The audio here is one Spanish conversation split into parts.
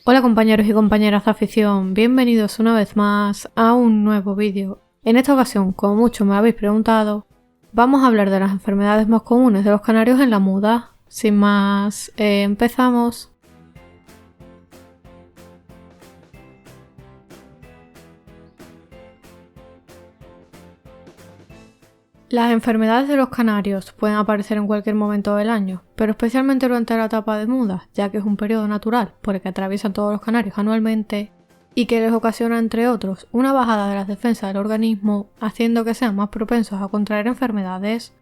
Hola compañeros y compañeras de afición, bienvenidos una vez más a un nuevo vídeo. En esta ocasión, como mucho me habéis preguntado, vamos a hablar de las enfermedades más comunes de los canarios en la muda. Sin más, empezamos. Las enfermedades de los canarios pueden aparecer en cualquier momento del año, pero especialmente durante la etapa de muda, ya que es un periodo natural por el que atraviesan todos los canarios anualmente y que les ocasiona, entre otros, una bajada de las defensas del organismo, haciendo que sean más propensos a contraer enfermedades.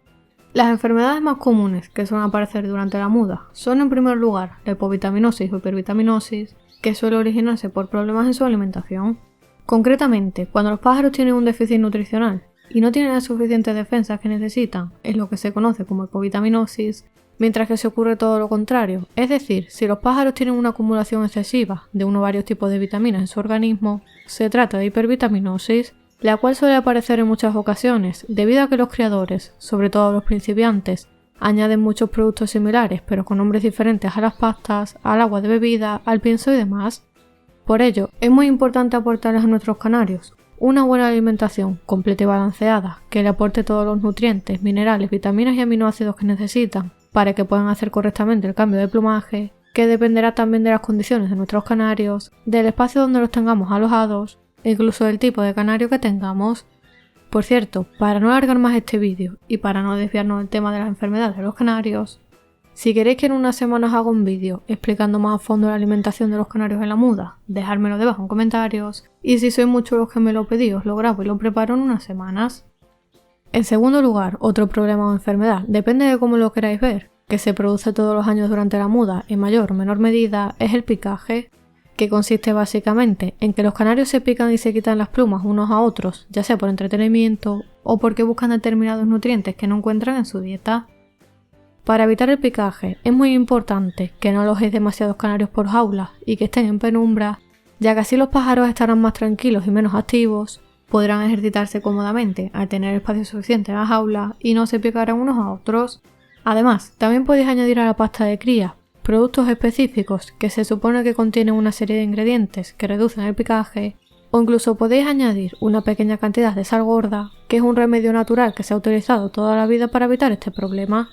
Las enfermedades más comunes que suelen aparecer durante la muda son, en primer lugar, la hipovitaminosis o hipervitaminosis, que suele originarse por problemas en su alimentación. Concretamente, cuando los pájaros tienen un déficit nutricional y no tienen las suficientes defensas que necesitan, es lo que se conoce como hipovitaminosis, mientras que se ocurre todo lo contrario, es decir, si los pájaros tienen una acumulación excesiva de uno o varios tipos de vitaminas en su organismo, se trata de hipervitaminosis, la cual suele aparecer en muchas ocasiones, debido a que los criadores, sobre todo los principiantes, añaden muchos productos similares pero con nombres diferentes a las pastas, al agua de bebida, al pienso y demás. Por ello, es muy importante aportarles a nuestros canarios una buena alimentación completa y balanceada, que le aporte todos los nutrientes, minerales, vitaminas y aminoácidos que necesitan para que puedan hacer correctamente el cambio de plumaje, que dependerá también de las condiciones de nuestros canarios, del espacio donde los tengamos alojados e incluso del tipo de canario que tengamos. Por cierto, para no alargar más este vídeo y para no desviarnos del tema de las enfermedades de los canarios, si queréis que en unas semanas haga un vídeo explicando más a fondo la alimentación de los canarios en la muda, dejármelo debajo en comentarios, y si sois muchos los que me lo pedís, os lo grabo y lo preparo en unas semanas. En segundo lugar, otro problema o enfermedad, depende de cómo lo queráis ver, que se produce todos los años durante la muda en mayor o menor medida, es el picaje, que consiste básicamente en que los canarios se pican y se quitan las plumas unos a otros, ya sea por entretenimiento o porque buscan determinados nutrientes que no encuentran en su dieta. Para evitar el picaje es muy importante que no alojéis demasiados canarios por jaula y que estén en penumbra, ya que así los pájaros estarán más tranquilos y menos activos, podrán ejercitarse cómodamente al tener espacio suficiente en la jaula y no se picarán unos a otros. Además, también podéis añadir a la pasta de cría productos específicos que se supone que contienen una serie de ingredientes que reducen el picaje, o incluso podéis añadir una pequeña cantidad de sal gorda, que es un remedio natural que se ha utilizado toda la vida para evitar este problema.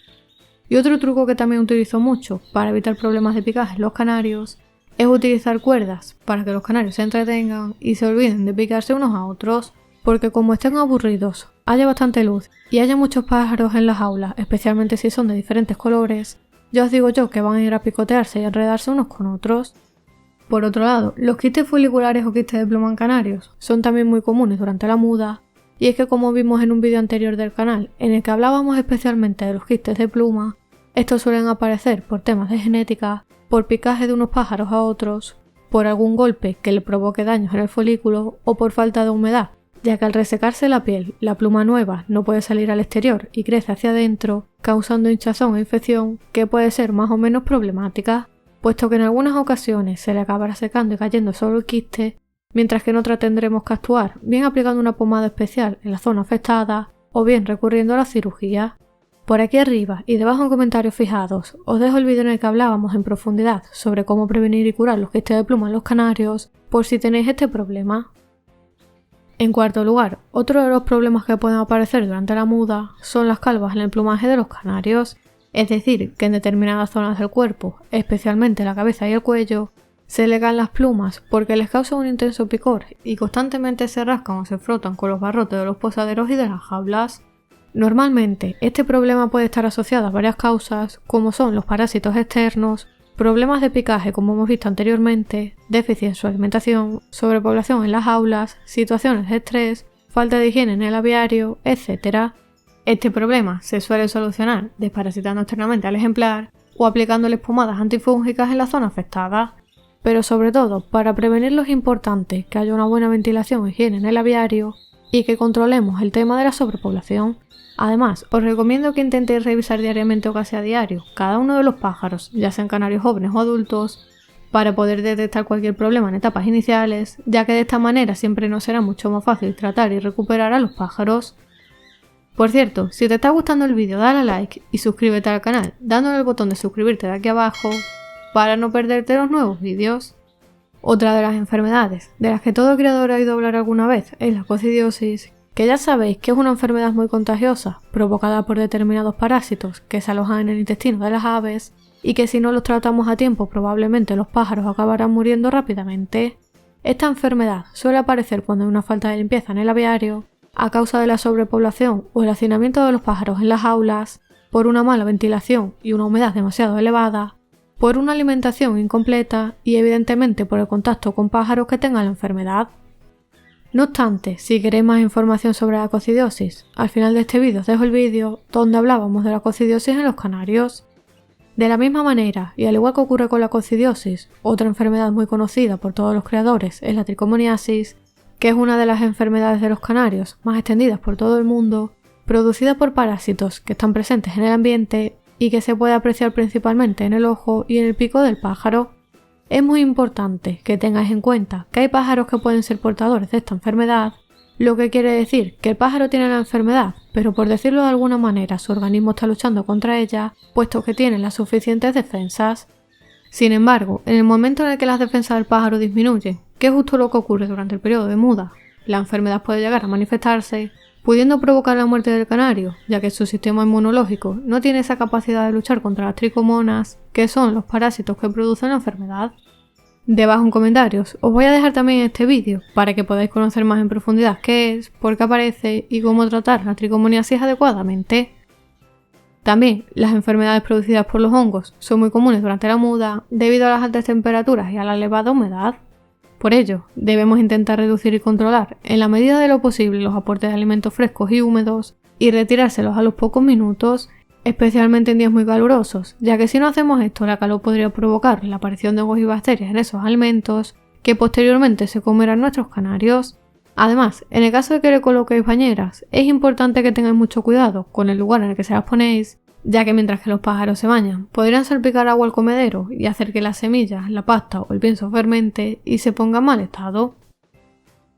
Y otro truco que también utilizo mucho para evitar problemas de picaje en los canarios es utilizar cuerdas para que los canarios se entretengan y se olviden de picarse unos a otros, porque como estén aburridos, haya bastante luz y haya muchos pájaros en las aulas, especialmente si son de diferentes colores, ya os digo yo que van a ir a picotearse y a enredarse unos con otros. Por otro lado, los quistes foliculares o quistes de pluma en canarios son también muy comunes durante la muda, y es que como vimos en un vídeo anterior del canal en el que hablábamos especialmente de los quistes de pluma, estos suelen aparecer por temas de genética, por picaje de unos pájaros a otros, por algún golpe que le provoque daños en el folículo o por falta de humedad, ya que al resecarse la piel, la pluma nueva no puede salir al exterior y crece hacia adentro, causando hinchazón e infección que puede ser más o menos problemática, puesto que en algunas ocasiones se le acabará secando y cayendo solo el quiste, mientras que en otras tendremos que actuar bien aplicando una pomada especial en la zona afectada o bien recurriendo a la cirugía. Por aquí arriba y debajo en comentarios fijados os dejo el vídeo en el que hablábamos en profundidad sobre cómo prevenir y curar los quistes de pluma en los canarios por si tenéis este problema. En cuarto lugar, otro de los problemas que pueden aparecer durante la muda son las calvas en el plumaje de los canarios, es decir, que en determinadas zonas del cuerpo, especialmente la cabeza y el cuello, se le caen las plumas porque les causa un intenso picor y constantemente se rascan o se frotan con los barrotes de los posaderos y de las jaulas. Normalmente, este problema puede estar asociado a varias causas, como son los parásitos externos, problemas de picaje como hemos visto anteriormente, déficit en su alimentación, sobrepoblación en las jaulas, situaciones de estrés, falta de higiene en el aviario, etc. Este problema se suele solucionar desparasitando externamente al ejemplar o aplicándoles pomadas antifúngicas en la zona afectada. Pero sobre todo, para prevenirlo es importante que haya una buena ventilación e higiene en el aviario y que controlemos el tema de la sobrepoblación. Además, os recomiendo que intentéis revisar diariamente o casi a diario cada uno de los pájaros, ya sean canarios jóvenes o adultos, para poder detectar cualquier problema en etapas iniciales, ya que de esta manera siempre nos será mucho más fácil tratar y recuperar a los pájaros. Por cierto, si te está gustando el vídeo dale a like y suscríbete al canal dándole al botón de suscribirte de aquí abajo para no perderte los nuevos vídeos. Otra de las enfermedades, de las que todo criador ha oído hablar alguna vez, es la coccidiosis, que ya sabéis que es una enfermedad muy contagiosa, provocada por determinados parásitos que se alojan en el intestino de las aves y que si no los tratamos a tiempo probablemente los pájaros acabarán muriendo rápidamente. Esta enfermedad suele aparecer cuando hay una falta de limpieza en el aviario, a causa de la sobrepoblación o el hacinamiento de los pájaros en las jaulas, por una mala ventilación y una humedad demasiado elevada, por una alimentación incompleta y evidentemente por el contacto con pájaros que tengan la enfermedad. No obstante, si queréis más información sobre la coccidiosis, al final de este vídeo os dejo el vídeo donde hablábamos de la coccidiosis en los canarios. De la misma manera, y al igual que ocurre con la coccidiosis, otra enfermedad muy conocida por todos los creadores es la tricomoniasis, que es una de las enfermedades de los canarios más extendidas por todo el mundo, producida por parásitos que están presentes en el ambiente y que se puede apreciar principalmente en el ojo y en el pico del pájaro. Es muy importante que tengáis en cuenta que hay pájaros que pueden ser portadores de esta enfermedad, lo que quiere decir que el pájaro tiene la enfermedad, pero por decirlo de alguna manera su organismo está luchando contra ella, puesto que tiene las suficientes defensas. Sin embargo, en el momento en el que las defensas del pájaro disminuyen, que es justo lo que ocurre durante el periodo de muda, la enfermedad puede llegar a manifestarse, pudiendo provocar la muerte del canario, ya que su sistema inmunológico no tiene esa capacidad de luchar contra las tricomonas, que son los parásitos que producen la enfermedad. Debajo en comentarios os voy a dejar también este vídeo para que podáis conocer más en profundidad qué es, por qué aparece y cómo tratar la tricomoniasis adecuadamente. También las enfermedades producidas por los hongos son muy comunes durante la muda debido a las altas temperaturas y a la elevada humedad. Por ello, debemos intentar reducir y controlar en la medida de lo posible los aportes de alimentos frescos y húmedos y retirárselos a los pocos minutos, especialmente en días muy calurosos, ya que si no hacemos esto la calor podría provocar la aparición de hongos y bacterias en esos alimentos que posteriormente se comerán nuestros canarios. Además, en el caso de que le coloquéis bañeras, es importante que tengáis mucho cuidado con el lugar en el que se las ponéis, ya que mientras que los pájaros se bañan, podrían salpicar agua al comedero y hacer que las semillas, la pasta o el pienso fermente y se ponga en mal estado.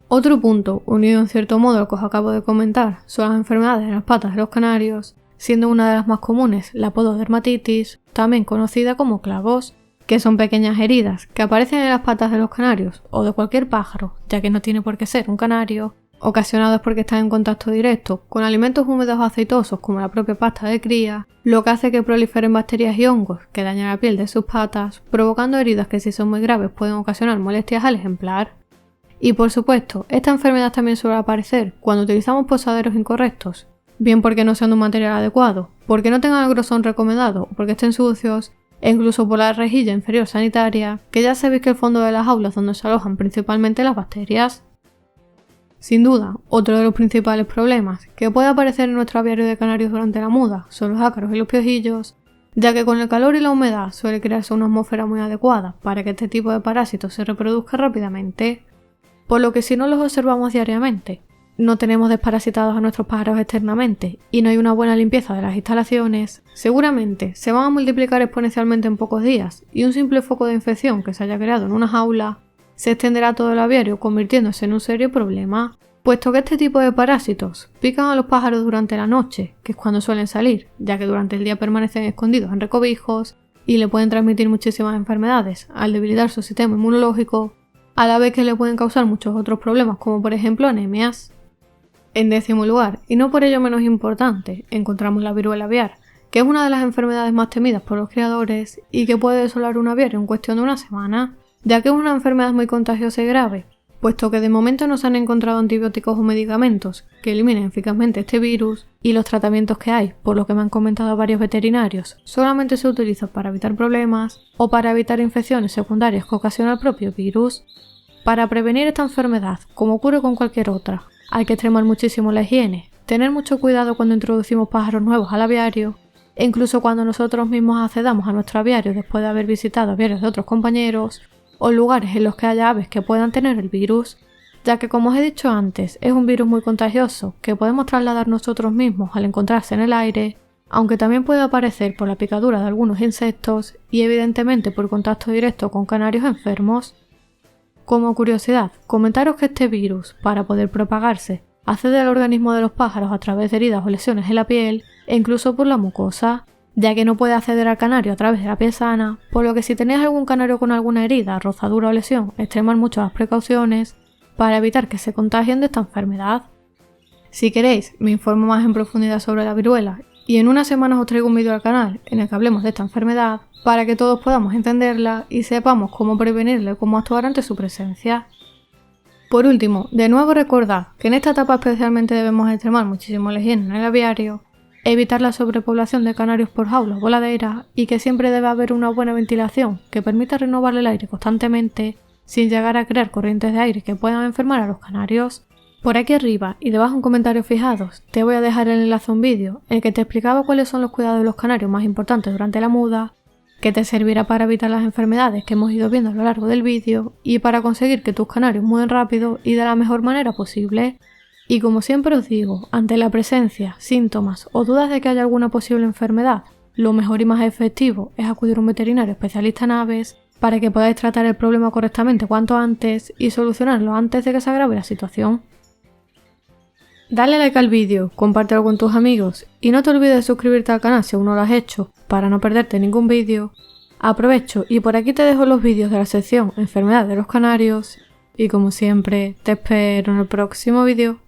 Otro punto, unido en cierto modo a lo que os acabo de comentar, son las enfermedades de las patas de los canarios, siendo una de las más comunes la pododermatitis, también conocida como clavos, que son pequeñas heridas que aparecen en las patas de los canarios o de cualquier pájaro, ya que no tiene por qué ser un canario, ocasionadas porque están en contacto directo con alimentos húmedos o aceitosos como la propia pasta de cría, lo que hace que proliferen bacterias y hongos que dañan la piel de sus patas, provocando heridas que si son muy graves pueden ocasionar molestias al ejemplar. Y por supuesto, esta enfermedad también suele aparecer cuando utilizamos posaderos incorrectos, bien porque no sean de un material adecuado, porque no tengan el grosor recomendado o porque estén sucios, e incluso por la rejilla inferior sanitaria, que ya sabéis que el fondo de las jaulas donde se alojan principalmente las bacterias. Sin duda, otro de los principales problemas que puede aparecer en nuestro aviario de canarios durante la muda son los ácaros y los piojillos, ya que con el calor y la humedad suele crearse una atmósfera muy adecuada para que este tipo de parásitos se reproduzca rápidamente, por lo que si no los observamos diariamente, no tenemos desparasitados a nuestros pájaros externamente y no hay una buena limpieza de las instalaciones, seguramente se van a multiplicar exponencialmente en pocos días y un simple foco de infección que se haya creado en una jaula se extenderá a todo el aviario convirtiéndose en un serio problema, puesto que este tipo de parásitos pican a los pájaros durante la noche, que es cuando suelen salir, ya que durante el día permanecen escondidos en recovijos y le pueden transmitir muchísimas enfermedades al debilitar su sistema inmunológico, a la vez que le pueden causar muchos otros problemas como por ejemplo anemias. En décimo lugar, y no por ello menos importante, encontramos la viruela aviar, que es una de las enfermedades más temidas por los criadores y que puede desolar un aviario en cuestión de una semana, ya que es una enfermedad muy contagiosa y grave, puesto que de momento no se han encontrado antibióticos o medicamentos que eliminen eficazmente este virus y los tratamientos que hay, por lo que me han comentado varios veterinarios, solamente se utilizan para evitar problemas o para evitar infecciones secundarias que ocasiona el propio virus. Para prevenir esta enfermedad, como ocurre con cualquier otra, hay que extremar muchísimo la higiene, tener mucho cuidado cuando introducimos pájaros nuevos al aviario, e incluso cuando nosotros mismos accedamos a nuestro aviario después de haber visitado aviarios de otros compañeros, o lugares en los que haya aves que puedan tener el virus, ya que como os he dicho antes, es un virus muy contagioso que podemos trasladar nosotros mismos al encontrarse en el aire, aunque también puede aparecer por la picadura de algunos insectos y evidentemente por contacto directo con canarios enfermos. Como curiosidad, comentaros que este virus, para poder propagarse, accede al organismo de los pájaros a través de heridas o lesiones en la piel e incluso por la mucosa, ya que no puede acceder al canario a través de la piel sana, por lo que si tenéis algún canario con alguna herida, rozadura o lesión, extremad mucho las precauciones para evitar que se contagien de esta enfermedad. Si queréis, me informo más en profundidad sobre la viruela y en unas semanas os traigo un vídeo al canal en el que hablemos de esta enfermedad para que todos podamos entenderla y sepamos cómo prevenirla y cómo actuar ante su presencia. Por último, de nuevo recordad que en esta etapa especialmente debemos extremar muchísimo la higiene en el aviario, evitar la sobrepoblación de canarios por jaulas o voladeras y que siempre debe haber una buena ventilación que permita renovar el aire constantemente sin llegar a crear corrientes de aire que puedan enfermar a los canarios. Por aquí arriba y debajo en comentarios fijados te voy a dejar el enlace a un vídeo en el que te explicaba cuáles son los cuidados de los canarios más importantes durante la muda, que te servirá para evitar las enfermedades que hemos ido viendo a lo largo del vídeo y para conseguir que tus canarios muden rápido y de la mejor manera posible. Y como siempre os digo, ante la presencia, síntomas o dudas de que haya alguna posible enfermedad, lo mejor y más efectivo es acudir a un veterinario especialista en aves para que podáis tratar el problema correctamente cuanto antes y solucionarlo antes de que se agrave la situación. Dale like al vídeo, compártelo con tus amigos y no te olvides de suscribirte al canal si aún no lo has hecho para no perderte ningún vídeo. Aprovecho y por aquí te dejo los vídeos de la sección Enfermedad de los canarios y como siempre te espero en el próximo vídeo.